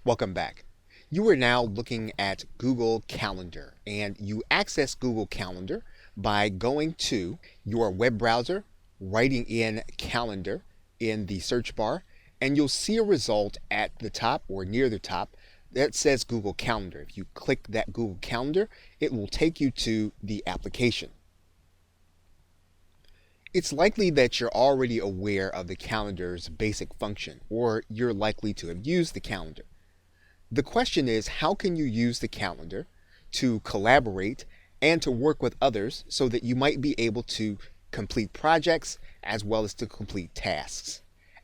Welcome back. You are now looking at Google Calendar, and you access Google Calendar by going to your web browser, writing in calendar in the search bar, and you'll see a result at the top or near the top that says Google Calendar. If you click that Google Calendar, it will take you to the application. It's likely that you're already aware of the calendar's basic function, or you're likely to have used the calendar. The question is, how can you use the calendar to collaborate and to work with others so that you might be able to complete projects as well as to complete tasks?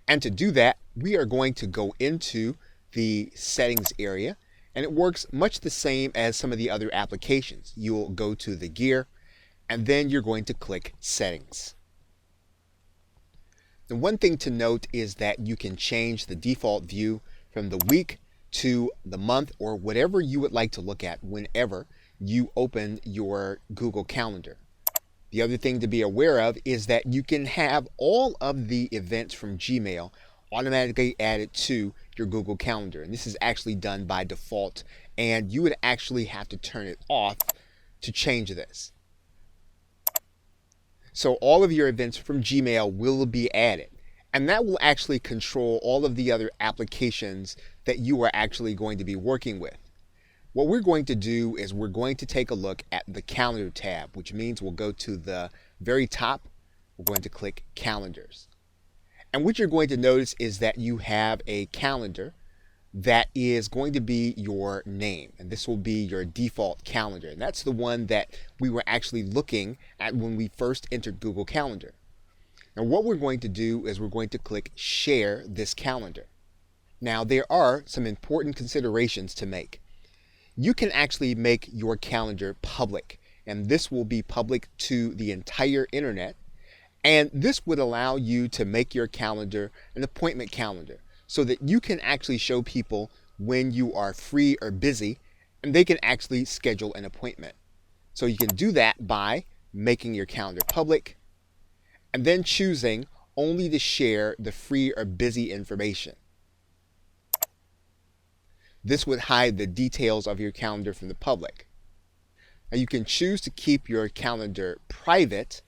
And to do that, we are going to go into the settings area, and it works much the same as some of the other applications. You'll go to the gear, and then you're going to click settings. The one thing to note is that you can change the default view from the week to the month or whatever you would like to look at whenever you open your Google Calendar. The other thing to be aware of is that you can have all of the events from Gmail automatically added to your Google Calendar. And this is actually done by default, and you would actually have to turn it off to change this. So all of your events from Gmail will be added, and that will actually control all of the other applications that you are actually going to be working with. What we're going to do is we're going to take a look at the calendar tab, which means we'll go to the very top. We're going to click calendars. And what you're going to notice is that you have a calendar that is going to be your name, and this will be your default calendar, and that's the one that we were actually looking at when we first entered Google Calendar. Now what we're going to do is we're going to click share this calendar. Now there are some important considerations to make. You can actually make your calendar public, and this will be public to the entire internet, and this would allow you to make your calendar an appointment calendar, so that you can actually show people when you are free or busy, and they can actually schedule an appointment. So you can do that by making your calendar public and then choosing only to share the free or busy information. This would hide the details of your calendar from the public. Now you can choose to keep your calendar private,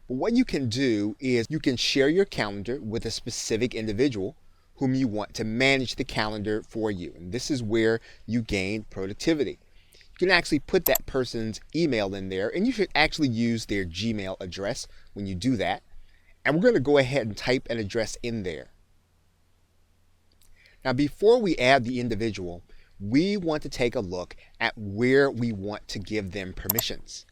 but what you can do is you can share your calendar with a specific individual whom you want to manage the calendar for you. And this is where you gain productivity. You can actually put that person's email in there, and you should actually use their Gmail address when you do that. And we're going to go ahead and type an address in there. Now before we add the individual, we want to take a look at where we want to give them permissions.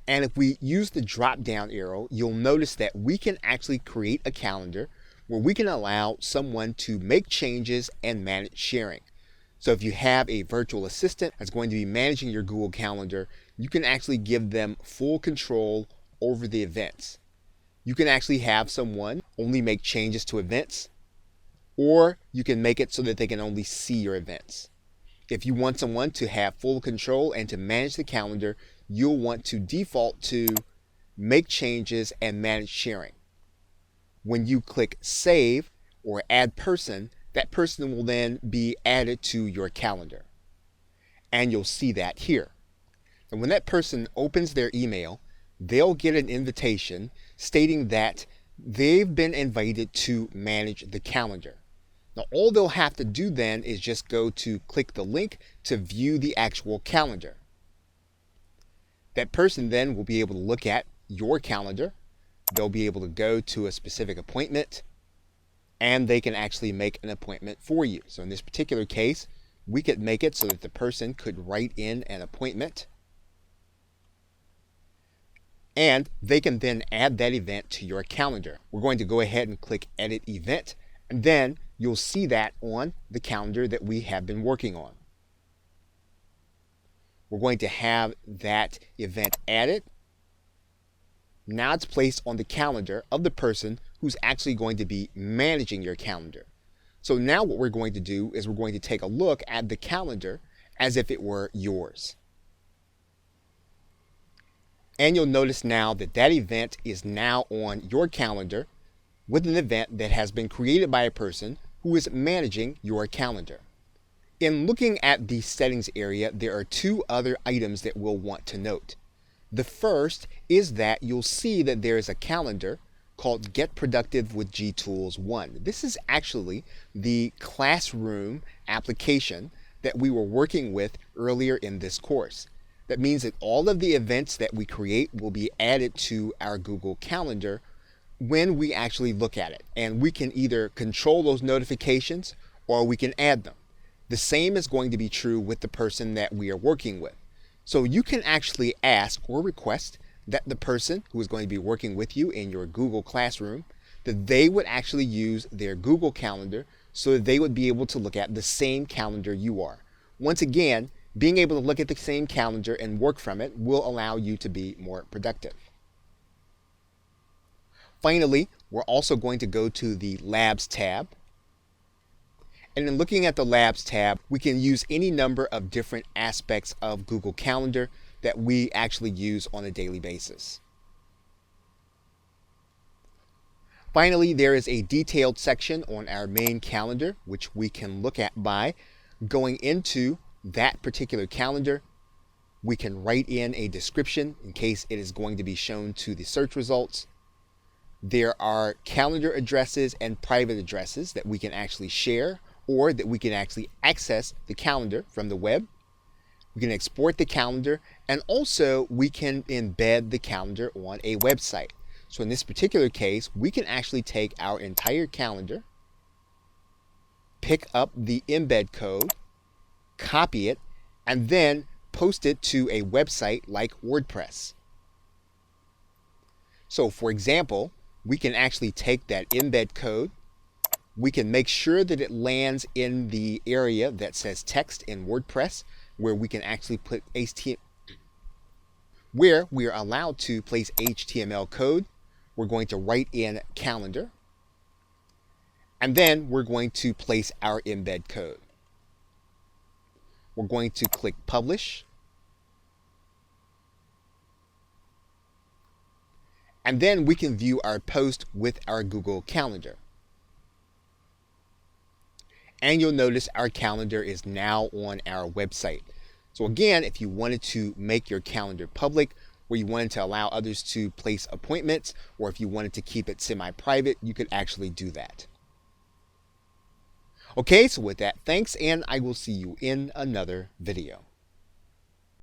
And if we use the drop down arrow, you'll notice that we can actually create a calendar where we can allow someone to make changes and manage sharing. So if you have a virtual assistant that's going to be managing your Google Calendar, you can actually give them full control over the events. You can actually have someone only make changes to events, or you can make it so that they can only see your events. If you want someone to have full control and to manage the calendar, you'll want to default to make changes and manage sharing. When you click save or add person, that person will then be added to your calendar. And you'll see that here. And when that person opens their email, they'll get an invitation stating that they've been invited to manage the calendar. Now all they'll have to do then is just go to click the link to view the actual calendar. That person then will be able to look at your calendar. They'll be able to go to a specific appointment, and they can actually make an appointment for you. So in this particular case, we could make it so that the person could write in an appointment, and they can then add that event to your calendar. We're going to go ahead and click edit event, and then you'll see that on the calendar that we have been working on. We're going to have that event added. Now it's placed on the calendar of the person who's actually going to be managing your calendar. So now what we're going to do is we're going to take a look at the calendar as if it were yours. And you'll notice now that that event is now on your calendar with an event that has been created by a person who is managing your calendar. In looking at the settings area, there are two other items that we'll want to note. The first is that you'll see that there is a calendar called Get Productive with G-Tools 1. This is actually the classroom application that we were working with earlier in this course. That means that all of the events that we create will be added to our Google Calendar when we actually look at it. And we can either control those notifications or we can add them. The same is going to be true with the person that we are working with. So you can actually ask or request that the person who is going to be working with you in your Google Classroom, that they would actually use their Google Calendar so that they would be able to look at the same calendar you are. Once again, being able to look at the same calendar and work from it will allow you to be more productive. Finally, we're also going to go to the Labs tab. And in looking at the Labs tab, we can use any number of different aspects of Google Calendar that we actually use on a daily basis. Finally, there is a detailed section on our main calendar, which we can look at by going into that particular calendar. We can write in a description in case it is going to be shown to the search results. There are calendar addresses and private addresses that we can actually share, or that we can actually access the calendar from the web. We can export the calendar, and also we can embed the calendar on a website. So in this particular case, we can actually take our entire calendar, pick up the embed code, copy it, and then post it to a website like WordPress. So for example, we can actually take that embed code. We can make sure that it lands in the area that says text in WordPress, where we can actually put HTML, where we are allowed to place HTML code. We're going to write in calendar, and then we're going to place our embed code. We're going to click publish, and then we can view our post with our Google Calendar. And you'll notice our calendar is now on our website. So again, if you wanted to make your calendar public, or you wanted to allow others to place appointments, or if you wanted to keep it semi-private, you could actually do that. Okay, so with that, thanks, and I will see you in another video.